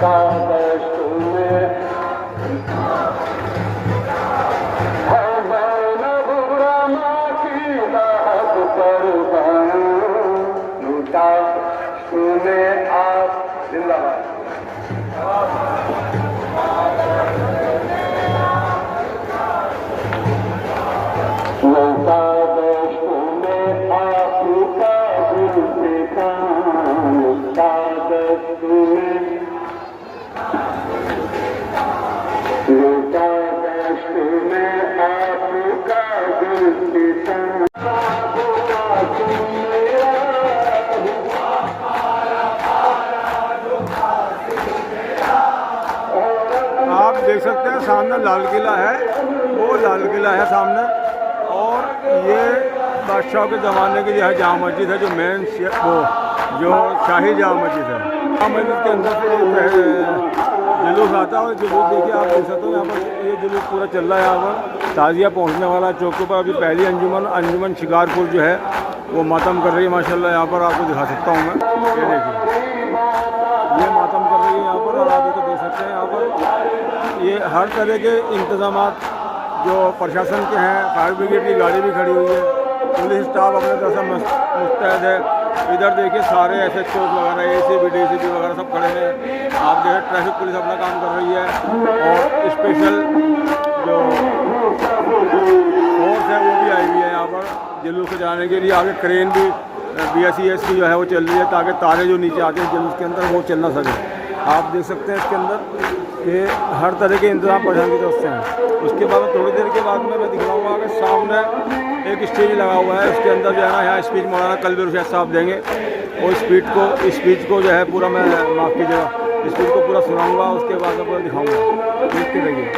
आप देख सकते हैं सामने लाल किला है, वो लाल किला है सामने, और ये बादशाह के ज़माने की जो है जामा मस्जिद है, जो मेन वो जो शाही जामा मस्जिद है। जामा मस्जिद के अंदर से जुलूस आता है, और जुलूस देखिए आप देख सकते हो यहाँ पर ये जुलूस पूरा चल रहा है। यहाँ पर ताज़िया पहुँचने वाला चौक पर अभी पहली अंजुमन शिकारपुर जो है वो मातम कर रही है माशाल्लाह। यहाँ पर आपको दिखा सकता हूँ मैं, ये देखिए ये मातम कर रही है यहाँ पर, और आप इसको देख सकते हैं यहाँ पर ये हर तरह के इंतज़ाम जो प्रशासन के हैं, फायर ब्रिगेड की गाड़ी भी खड़ी हुई है, पुलिस स्टाफ अपने तरफ से मुस्तैद है। इधर देखिए सारे SHO वगैरह ACP DCP वगैरह सब खड़े हैं। आप देखिए ट्रैफिक पुलिस अपना काम कर रही है, और स्पेशल जो फोर्स है वो भी आई हुई है यहाँ पर जुलूस को जाने के लिए। आगे क्रेन भी BSES की जो है वो चल रही है, ताकि तारे जो नीचे आते हैं जुलूस के अंदर वो चल ना सके। आप देख सकते हैं इसके अंदर कि हर तरह के इंतजाम प्रशासन की तरफ से हैं। उसके बाद थोड़ी देर के बाद में मैं दिखलाऊँगा कि सामने एक स्टेज लगा हुआ है, उसके अंदर जो है ना यहाँ स्पीच मौलाना कल्बी रुशैद साहब देंगे, और स्पीच को जो है पूरा मैं माफ़ कीजिएगा स्पीच को पूरा सुनाऊँगा, उसके बाद मैं पूरा दिखाऊँगा। देखते रहिए।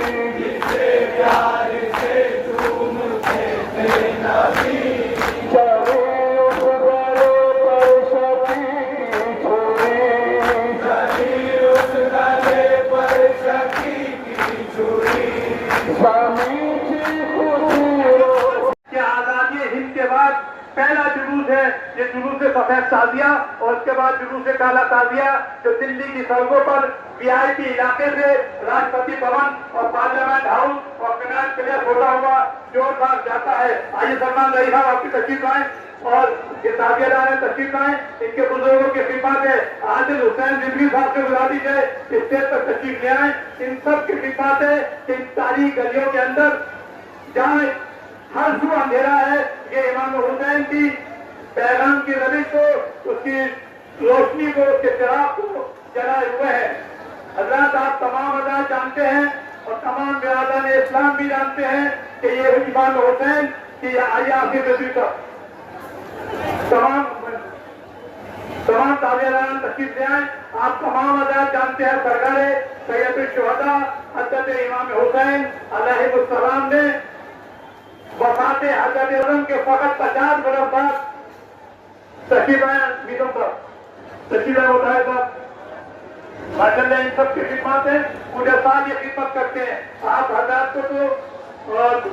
पहला जुलूस है ये जुलूस सफेद ताजिया, और उसके बाद जुलूस काला ताजिया जो दिल्ली की सड़कों पर VIP इलाके से राष्ट्रपति भवन और पार्लियामेंट हाउस और कनाट प्लेस होता हुआ जोरदार जाता है। आइए सलमान रही साहब आपकी तशरीफ लाएं, और ये ताजियादार है तशरीफ लाएं, इनके बुजुर्गों की खिदमत है। आदिल हुसैन रिजवी साहब से बुला दीजिए, स्टेज पर तशरीफ ले आए। इन सब की खिदमत है कि इन सारी गलियों के अंदर जहाँ हर सू अंधेरा है, ये इमाम हुसैन की पैगाम की रविश को, उसकी रोशनी को, उसके चिराग को जलाए हुए है। हजरत आप तमाम हजरात जानते हैं, और तमाम बिरादरान इस्लाम भी जानते हैं कि ये इमाम हुसैन की आयासी रजी का तमाम ताबेदारान तशरीफ ले आए। आप तमाम हजरात जानते हैं सरकारे सैयद शुहदा हजरत इमाम हुसैन अलैहिस्सलाम ने वफाते हजरत आजम के फकत 50 बरस बाद मीलों पर तशीरा उठाए साहब माशाल्लाह इन सब की खिदमत है, पूरे साल ये खिदमत करते हैं। आप हजरात को तो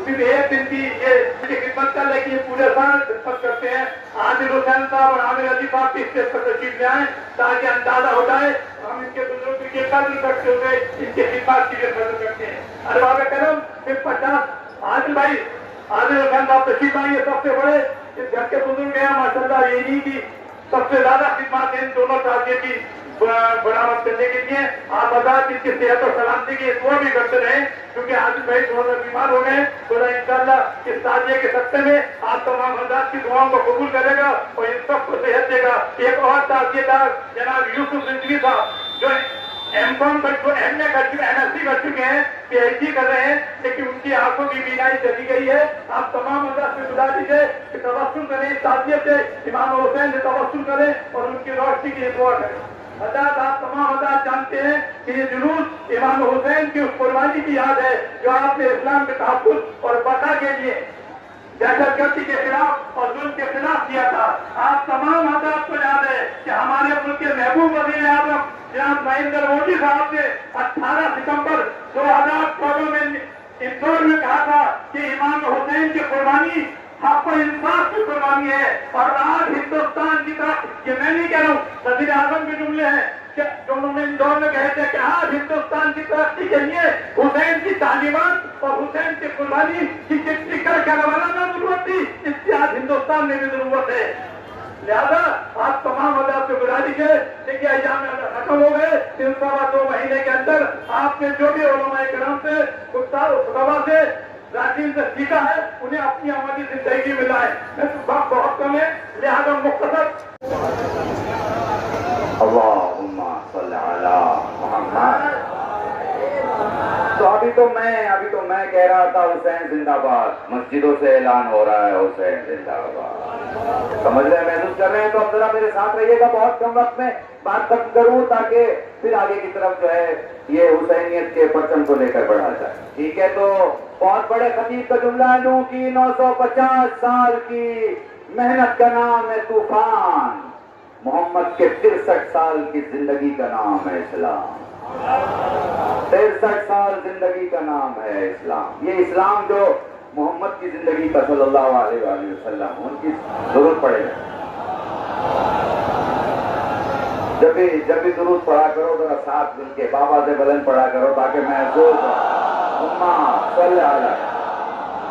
सिर्फ एक दिन की ये खिदमत कर लेकिन पूरे साल खिदमत करते हैं। आदिल हुसैन साहब और आमिर अली साहब की स्टेज पर तशरीफ ले आए, ताकि अंदाजा हो जाए हम इनके बुजुर्ग की कदर करते हुए इनकी खिदमत की कदर करते हैं। अरबाब करम सिर्फ 50 आदिल भाई आदिल हुसैन साहब तशरीफ आइए, सबसे बड़े इस घर के बुजुर्ग हैं माशाल्लाह, यही की सबसे ज्यादा खिदमत इन दोनों राज्यों की बरामद करने के लिए। आप आजाद इनकी सेहत और सलामती की दुआ भी करते रहे, क्योंकि आदिल भाई थोड़ा बीमार हो गए, थोड़ा इंशाल्लाह इस ताजिए के सत्ते में आप तमाम आजाद की दुआओं को कबूल करेगा और इन सबको सेहत देगा। एक और ताजिएदार जनाब यूसुफ रिजवी साहब जो M.Com कर चुके, MA कर चुके, MSc कर चुके हैं, PhD कर रहे हैं, लेकिन उनकी आंखों की बीमारी चली गई है। आप तमाम आजाद से बुला दीजिए कि तवस्सुल करें, इस ताजिए से इमाम हुसैन से तवस्सुल करें और उनकी रोशनी की दुआ करें। हजरात आप तमाम हजरात जानते हैं कि ये जुलूस इमाम हुसैन की उस कुर्बानी की याद है जो आपने इस्लाम के तहफ़्फ़ुज़ और बका के लिए दहशतगर्दी के खिलाफ और जुल्म के खिलाफ किया था। आप तमाम हजरात को याद है कि हमारे मुल्क के महबूब वज़ीर आज़म जनाब नरेंद्र मोदी साहब ने 18 सितंबर 2014 में इंदौर में कहा था कि इमाम हुसैन की कुर्बानी आपको इंसाफ की कुर्बानी है। और आज हिंदुस्तान की तरफ, ये मैं नहीं कह रहा हूँ, वज़ीर आज़म के जुमले हैं कि जो उन्होंने इंदौर में कहे थे कि आज हिंदुस्तान की तरक्की के लिए हुसैन की तालीमात और हुसैन की कुर्बानी की जिक्र करवाना ना जरूरत थी, इसकी आज हिंदुस्तान में भी जरूरत है। लिहाजा आप तमाम हजरात से गुजारिश है, देखिए अय्याम खत्म हो गए, 3-2 महीने के अंदर आपने जो भी उलमाए किराम से, खुतबा से, राजीव से सीखा है, उन्हें अपनी अमली जिंदगी में लाए। वक्त बहुत कम है, लिहाजा मुख्तसर अल्लाहुम्मा सल्ली अला मुहम्मद। तो अभी तो मैं कह रहा था हुसैन जिंदाबाद, मस्जिदों से ऐलान हो रहा है हुसैन जिंदाबाद। समझ रहे हैं, महसूस कर रहे हैं? तो अब जरा मेरे साथ रहिएगा, बहुत कम वक्त में बात खत्म करूं ताकि फिर आगे की तरफ जो है ये हुसैनियत के परचम को लेकर बढ़ा जाए। ठीक है, तो बहुत बड़े खतीब का जुमला है, नूह की 950 साल की मेहनत का नाम है तूफान, मोहम्मद के 63 साल की जिंदगी का नाम है इस्लाम। 63 साल जिंदगी का नाम है इस्लाम। ये इस्लाम जो मोहम्मद की जिंदगी का सल्लल्लाहु अलैहि वसल्लम, उनकी जरूरत पड़ेगा। जब भी दुरूद पढ़ा करो जरा साथ मिलके बाबा से बुलंद पढ़ा करो ताकि महसूस हो। उम्मा सल्ली अला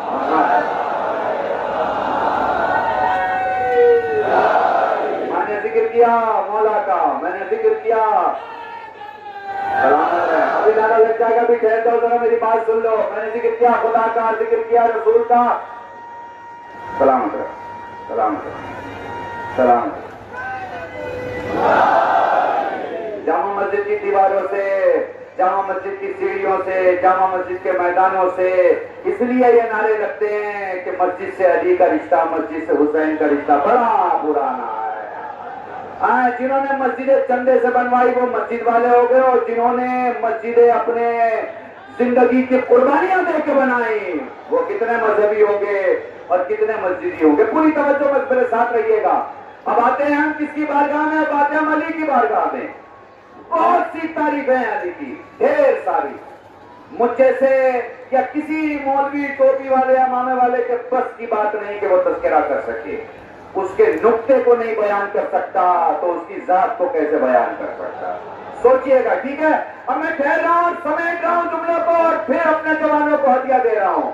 मुहम्मद। मैंने जिक्र किया मौला का, मैंने जिक्र किया, सलामत है। अभी नारा लग जाएगा, अभी ठहर जाओ जरा, मेरी बात सुन लो। मैंने जिक्र किया खुदा का, जिक्र किया रसूल का। सलामत है, सलामत है, सलामत है। जामा मस्जिद की दीवारों से, जामा मस्जिद की सीढ़ियों से, जामा मस्जिद के मैदानों से इसलिए ये नारे लगते हैं कि मस्जिद से अली का रिश्ता, मस्जिद से हुसैन का रिश्ता बड़ा पुराना है। जिन्होंने मस्जिदें चंदे से बनवाई वो मस्जिद वाले हो गए, और जिन्होंने मस्जिदें अपने जिंदगी की कुर्बानियां देके बनाई वो कितने मजहबी होंगे और कितने मस्जिदी होंगे। पूरी तवज्जो बस मेरे साथ रहिएगा। अब आते हैं हम किसकी बारगाह में? अब आते हैं हम अली की बारगाह में। बहुत सी तारीफें हैं अली की, ढेर सारी। मुझ जैसे या किसी मौलवी टोपी वाले या मामे वाले के बस की बात नहीं कि वो तज़किरा कर सके, उसके नुक्ते को नहीं बयान कर सकता तो उसकी जात को कैसे बयान कर सकता? सोचिएगा, ठीक है। अब मैं कह रहा हूं, समेट रहा हूं जुमलों को और फिर अपने जवानों को हदिया दे रहा हूं।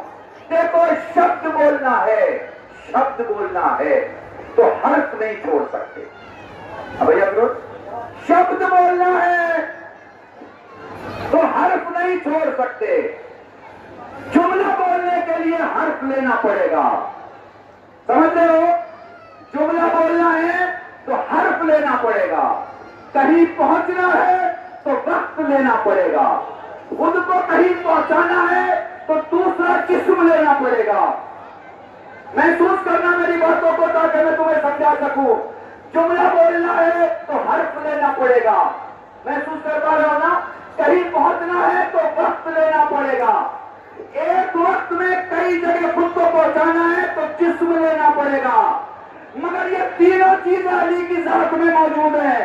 देखो, शब्द बोलना है, शब्द बोलना है तो हर्फ नहीं छोड़ सकते। अब भैया शब्द बोलना है तो हर्फ नहीं छोड़ सकते। जुमला बोलने के लिए हर्फ लेना पड़ेगा, समझ रहे हो? जुमला बोलना है तो हर्फ लेना पड़ेगा, कहीं पहुंचना है तो वक्त लेना पड़ेगा, खुद को कहीं पहुंचाना है तो दूसरा जिस्म लेना पड़ेगा। महसूस करना मेरी बातों को ताकि मैं तुम्हें समझा सकूं। जुमला बोलना है तो हर्फ लेना पड़ेगा, महसूस कर पा रहे हो ना? कहीं पहुंचना है तो वक्त लेना पड़ेगा, एक वक्त में कई जगह खुद को पहुंचाना है तो जिस्म लेना पड़ेगा। मगर ये तीनों चीजें अली की जात में मौजूद है।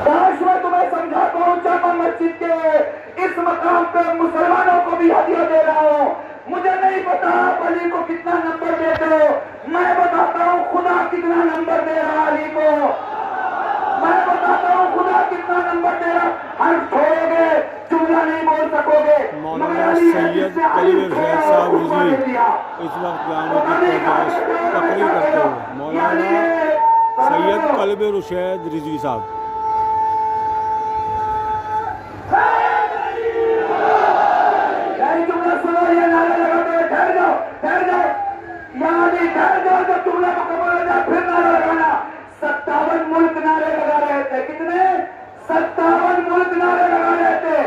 काश मैं तुम्हें समझाता हूं, जामा मस्जिद के इस मकाम पे मुसलमानों को भी हदिया दे रहा हूं। मुझे नहीं पता आप अली को कितना नंबर देते हो, मैं बताता हूं खुदा कितना नंबर दे रहा अली को। मैं बताता हूं खुदा कितना नंबर दे रहा। हर्फ छोड़ोगे, जुमला नहीं बोल सकोगे। मौलाना सैयद कलीम रशीद साहब रिजवी इस वक्त जामा की तकरीर करते हुए, मौलाना सैयद कलीम रशीद रिजवी साहब। ठहर जाओ, जब जुमला मुकम्मल हो जाए फिर नारा लगाना। 57 मुल्क नारे लगा रहे थे, कितने? 57 मुल्क नारे लगा रहे थे।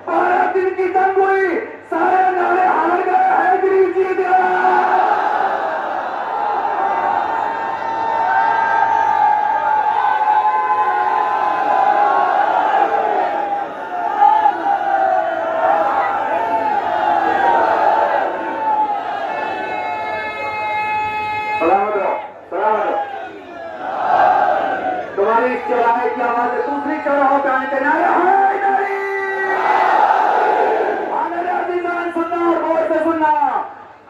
12 दिन की जंग हुई, सारे नारे हार गए, हैदरी जीत गया। तुम्हारी चौराहे की आवाज है, दूसरी चौराहों पे आने के नारे सुनना और गौर से सुनना।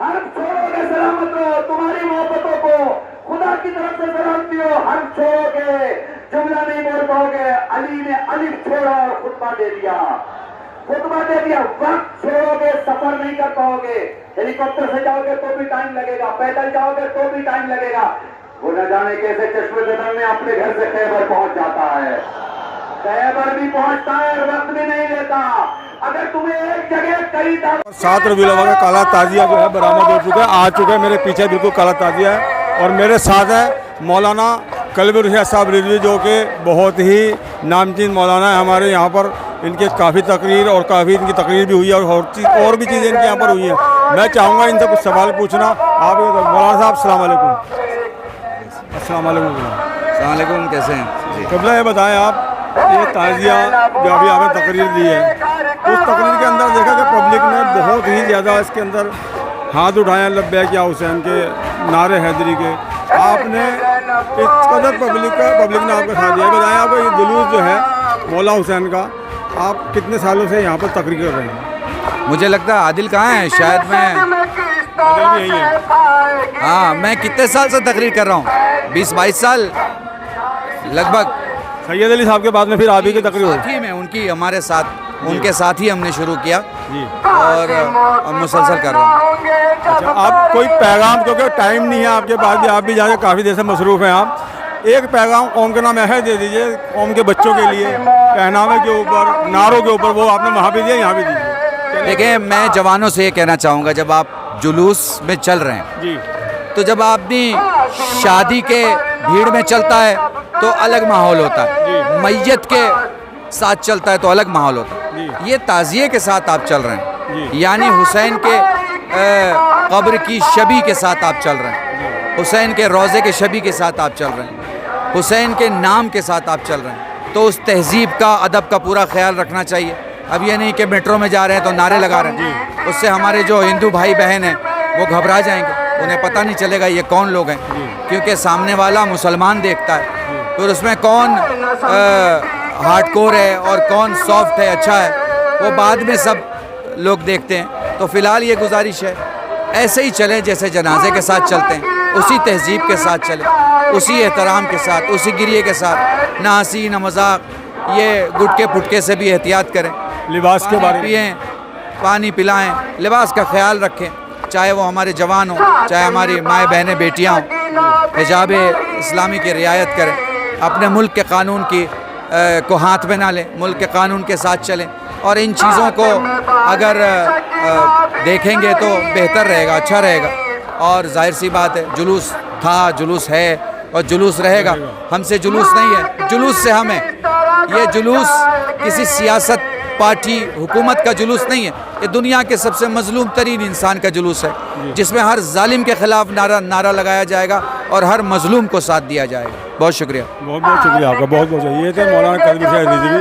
हर्फ छोड़ोगे सलामत रहो। की तरफ से सलाम दियो, हर छोड़ोगे, जुमला नहीं बोल पाओगे। अली ने अलिफ छोड़ा और खुतबा दे दिया, वक्त छोड़ोगे, सफर नहीं कर पाओगे। हेलीकॉप्टर से जाओगे तो भी टाइम लगेगा, पैदल जाओगे तो भी टाइम लगेगा। वो न जाने कैसे चश्मे कदम में अपने घर से खैबर पहुंच जाता है, खैबर भी पहुंचता है और वक्त भी नहीं लेता। अगर तुम्हें एक जगह कई 7 रबीउल अव्वल का काला ताजिया जो है बरामद हो चुका है, आ चुका है मेरे पीछे बिल्कुल काला ताजिया है। और मेरे साथ है मौलाना कल्बी रशीद साहब रिजवी, जो कि बहुत ही नामचीन मौलाना है हमारे यहाँ पर। इनके काफ़ी तकरीर और काफ़ी इनकी तकरीर भी हुई है और भी चीज़ें इनके यहाँ पर हुई हैं। मैं चाहूँगा इनसे कुछ सवाल पूछना। आप मौलाना साहब अस्सलाम वालेकुम। अस्सलाम वालेकुम। अस्सलाम वालेकुम, कैसे हैं जी? कबला ये बताएं आप, ये ताज़िया जो अभी आपने तकरीर दी है, उस तकरीर के अंदर देखा कि पब्लिक ने बहुत ही ज़्यादा इसके अंदर हाथ उठाए हैं लब्बैक या हुसैन के, नारे हैदरी के। आपने इस कदर पब्लिक ने आपका साथ दिया। बताएं आपको ये जुलूस जो है मौला हुसैन का, आप कितने सालों से यहाँ पर तकरीर कर रहे हैं? मुझे लगता है आदिल कहाँ है, शायद मैं, यही है। हाँ, मैं कितने साल से तकरीर कर रहा हूँ, 20-22 साल लगभग। सैयद अली साहब के बाद में फिर आप ही की तकरीर साथ ही में उनकी, हमारे साथ, उनके साथ ही हमने शुरू किया जी, और अब मुसलसल कर रहा हूँ। अच्छा, आप कोई पैगाम, क्योंकि टाइम नहीं है आपके पास भी, आप भी जाके काफ़ी देर से मसरूफ़ हैं आप, एक पैगाम कौम के नाम ऐसे दे दीजिए, कौम के बच्चों के लिए, पहनावे के ऊपर, नारों के ऊपर, वो आपने वहाँ भी दिया, यहाँ भी दीजिए। देखिए, मैं जवानों से ये कहना चाहूँगा, जब आप जुलूस में चल रहे हैं जी, तो जब आदमी शादी के भीड़ में चलता है तो अलग माहौल होता है, मैयत के साथ चलता है तो अलग माहौल होता है। ये ताज़िये के साथ आप चल रहे हैं, यानी हुसैन के कब्र की शबी के साथ आप चल रहे हैं, हुसैन के रोज़े के शबी के साथ आप चल रहे हैं, हुसैन के नाम के साथ आप चल रहे हैं। तो उस तहजीब का, अदब का पूरा ख्याल रखना चाहिए। अब ये नहीं कि मेट्रो में जा रहे हैं तो नारे लगा रहे हैं, उससे हमारे जो हिंदू भाई बहन हैं वो घबरा जाएंगे, उन्हें पता नहीं चलेगा ये कौन लोग हैं, क्योंकि सामने वाला मुसलमान देखता है, फिर उसमें कौन हार्डकोर है और कौन सॉफ्ट है, अच्छा है, वो बाद में सब लोग देखते हैं। तो फ़िलहाल ये गुजारिश है, ऐसे ही चलें जैसे जनाजे के साथ चलते हैं, उसी तहजीब के साथ चलें, उसी एहतराम के साथ, उसी गिरिए के साथ, ना हंसी ना मजाक, ये गुटके पुटके से भी एहतियात करें। लिबास के बारे में पिएँ, पानी पिलाएं, लिबास का ख्याल रखें, चाहे वो हमारे जवान हों, चाहे हमारी माएँ बहनें बेटियाँ हों, हिजाब इस्लामी की रियायत करें, अपने मुल्क के कानून की को हाथ में ना लें, मुल्क के कानून के साथ चलें। और इन चीज़ों को अगर देखेंगे तो बेहतर रहेगा, अच्छा रहेगा। और जाहिर सी बात है, जुलूस था, जुलूस है और जुलूस रहेगा। हमसे जुलूस नहीं है, जुलूस से हमें। ये जुलूस किसी सियासत पार्टी हुकूमत का जुलूस नहीं है, ये दुनिया के सबसे मजलूम तरीन इंसान का जुलूस है, जिसमें हर जालिम के खिलाफ नारा लगाया जाएगा और हर मजलूम को साथ दिया जाएगा। बहुत शुक्रिया। बहुत बहुत शुक्रिया आपका, बहुत बहुत। ये थे मौलाना कल्बी रशीद रिजवी।